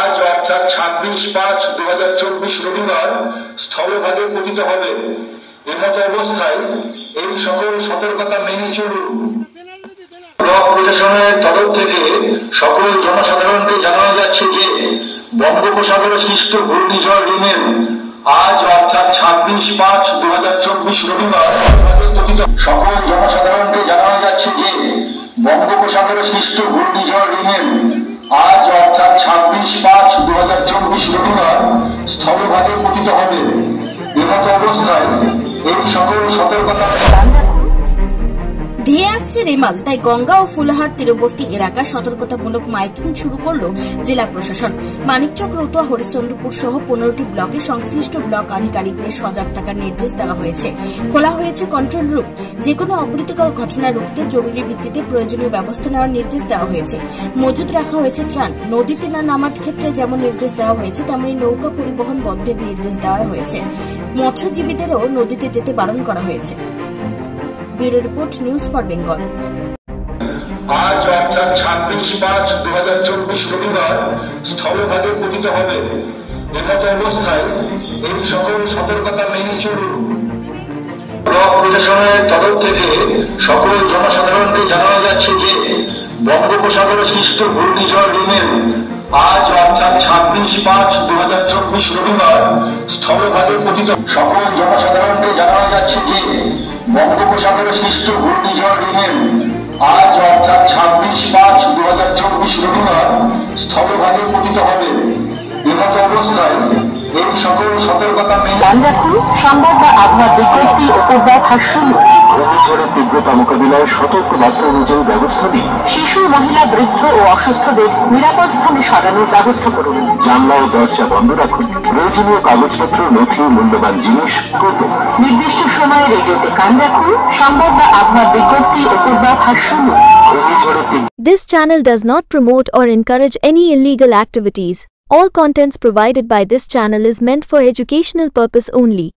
আজ অর্থাৎ 26/5/2024 রবিবার স্থলভাগে পতিত হবে। এমত অবস্থায় এই সকল সতর্কতা মেনে চলুন। ব্লক প্রশাসনের তরফ থেকে সকল জনসাধারণকে জানানো যাচ্ছে যে বঙ্গোপসাগরে সৃষ্ট ঘূর্ণিঝড় রিমেল আজ অর্থাৎ 26/5/2024 রবিবার সকল জনসাধারণকে জানানো যাচ্ছে যে বঙ্গোপসাগরে সৃষ্ট ঘূর্ণিঝড় রিমেল আজ অর্থাৎ 26/5/2024 রবিবার স্থলভাগে পতিত হবে। এমত অবস্থায় এই সকল সতর্কতা ধেয়ে আসছে রেমাল, তাই গঙ্গা ও ফুলহার তীরবর্তী এলাকা সতর্কতামূলক মাইকিং শুরু করল জেলা প্রশাসন। মানিকচক, রতুয়া, হরিশ্চন্দ্রপুর সহ 15টি ব্লকে সংশ্লিষ্ট ব্লক আধিকারিকদের সজাগ থাকার নির্দেশ দেওয়া হয়েছে। খোলা হয়েছে কন্ট্রোল রুম। যেকোনো অপ্রীতিকর ঘটনা রুখতে জরুরি ভিত্তিতে প্রয়োজনীয় ব্যবস্থা নেওয়ার নির্দেশ দেওয়া হয়েছে। মজুদ রাখা হয়েছে ত্রাণ। নদীতে না নামার ক্ষেত্রে যেমন নির্দেশ দেওয়া হয়েছে, তেমনি নৌকা পরিবহন বন্ধের নির্দেশ দেওয়া হয়েছে। মৎস্যজীবীদেরও নদীতে যেতে বারণ করা হয়েছে। Bureau report, news for Bengal. আজ অর্থাৎ 26/5/2024 রবিবার স্থলভাগে পতিত হবে। এমত অবস্থায় এই সকল সতর্কতা মেনে চলুন। ব্লক প্রশাসনের তরফ থেকে সকল জনসাধারণকে জানানো যাচ্ছে যে বঙ্গোপসাগরে সৃষ্ট ঘূর্ণিঝড় রিমেল আজ অর্থাৎ 26/5/2024 রবিবার স্থলভাগে পতিত। সকল জনসাধারণকে জানানো যাচ্ছে যে বঙ্গোপসাগরে সৃষ্ট ঘূর্ণিঝড় রিমেল আজ অর্থাৎ 26/5/2024 রবিবার স্থলভাগে পতিত হবে। এমত অবস্থায় এই সকল সতর্কতা ধ্যান রাখুন। সংবাদ বা আবহাওয়া বিজ্ঞপ্তি ও পূর্বাভাস শুনুন। ঘূর্ণিঝড়ের তীব্রতা মোকাবিলায় সতর্ক বার্তা অনুযায়ী ব্যবস্থা নিন। শিশু, মহিলা, বৃদ্ধ ও অসুস্থদের নিরাপদ স্থানে সরানোর ব্যবস্থা করুন। জানলা ও দরজা বন্ধ রাখুন। প্রয়োজনীয় কাগজপত্র, নথি, মূল্যবান জিনিস করুন। নির্দিষ্ট সময়ে রেডিওতে কান রাখুন। সংবাদ বা আবহাওয়া বিজ্ঞপ্তি ও পূর্বাভাস শুনুন। This channel does not promote or encourage any illegal activities. All contents provided by this channel is meant for educational purpose only.